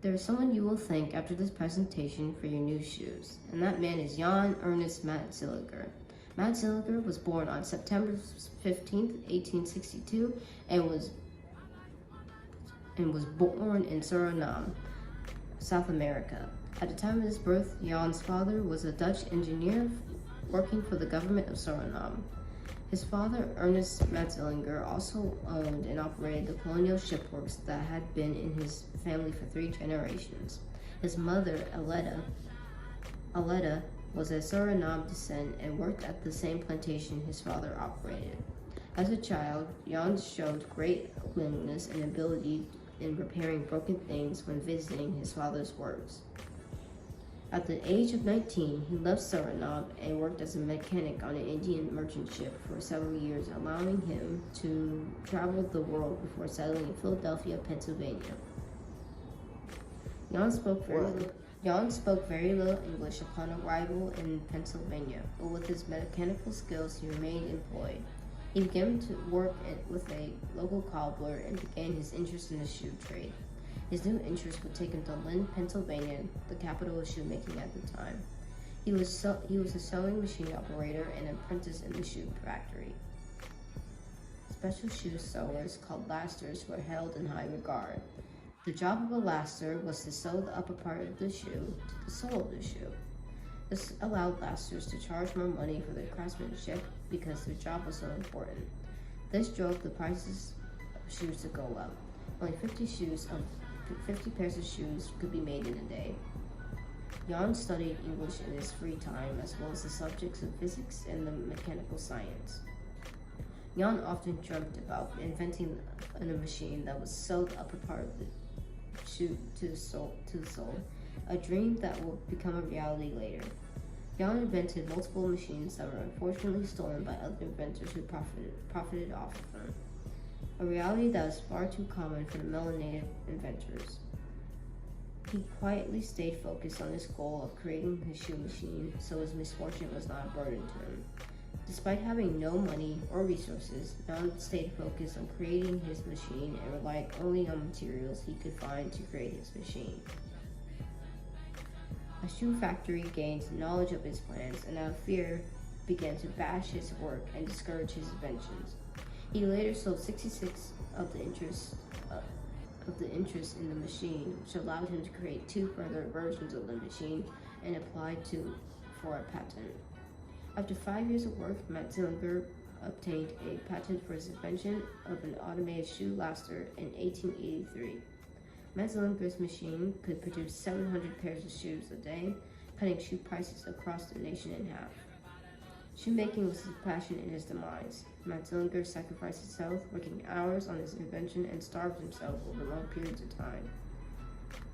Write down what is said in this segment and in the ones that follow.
There is someone you will thank after this presentation for your new shoes, and that man is Jan Ernst Matzeliger. Matzeliger was born on September 15th, 1862, and was born in Suriname, South America. At the time of his birth, Jan's father was a Dutch engineer working for the government of Suriname. His father, Ernst Matzeliger, also owned and operated the colonial shipworks that had been in his family for 3 generations. His mother, Aletta, was of Suriname descent and worked at the same plantation his father operated. As a child, Jan showed great willingness and ability in repairing broken things when visiting his father's works. At the age of 19, he left Suriname and worked as a mechanic on an Indian merchant ship for several years, allowing him to travel the world before settling in Philadelphia, Pennsylvania. Jan spoke very little English upon arrival in Pennsylvania, but with his mechanical skills, he remained employed. He began to work with a local cobbler and began his interest in the shoe trade. His new interest would take him to Lynn, Pennsylvania, the capital of shoemaking at the time. He was a sewing machine operator and apprentice in the shoe factory. Special shoe sewers called lasters were held in high regard. The job of a laster was to sew the upper part of the shoe to the sole of the shoe. This allowed lasters to charge more money for their craftsmanship because their job was so important. This drove the prices of shoes to go up. Only 50 pairs of shoes could be made in a day. Jan studied English in his free time as well as the subjects of physics and the mechanical science. Jan often dreamt about inventing a machine that would sew the upper part of the shoe to the sole, a dream that would become a reality later. Jan invented multiple machines that were unfortunately stolen by other inventors who profited off of them. A reality that was far too common for the melanated inventors. He quietly stayed focused on his goal of creating his shoe machine, so his misfortune was not a burden to him. Despite having no money or resources, Jan stayed focused on creating his machine and relied only on materials he could find to create his machine. A shoe factory gained knowledge of his plans, and out of fear began to bash his work and discourage his inventions. He later sold 66 of the interest in the machine, which allowed him to create 2 further versions of the machine and applied for a patent. After 5 years of work, Matzeliger obtained a patent for his invention of an automated shoe laster in 1883. Matzeliger's machine could produce 700 pairs of shoes a day, cutting shoe prices across the nation in half. Shoemaking was his passion and his demise. Matzeliger sacrificed his health, working hours on his invention, and starved himself over long periods of time.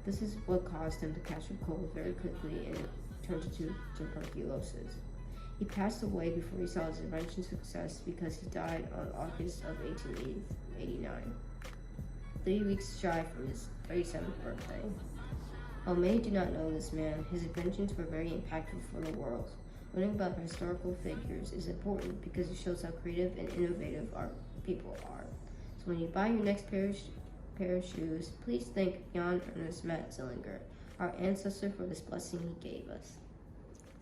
This is what caused him to catch a cold very quickly and turned to tuberculosis. He passed away before he saw his invention success because he died on August of 1889, 3 weeks shy from his 37th birthday. While many do not know this man, his inventions were very impactful for the world. Learning about historical figures is important because it shows how creative and innovative our people are. So when you buy your next pair of shoes, please thank Jan Ernst Matzeliger, our ancestor, for this blessing he gave us.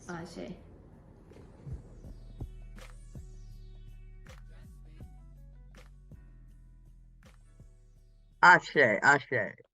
Ashe. Ashe, Ashe.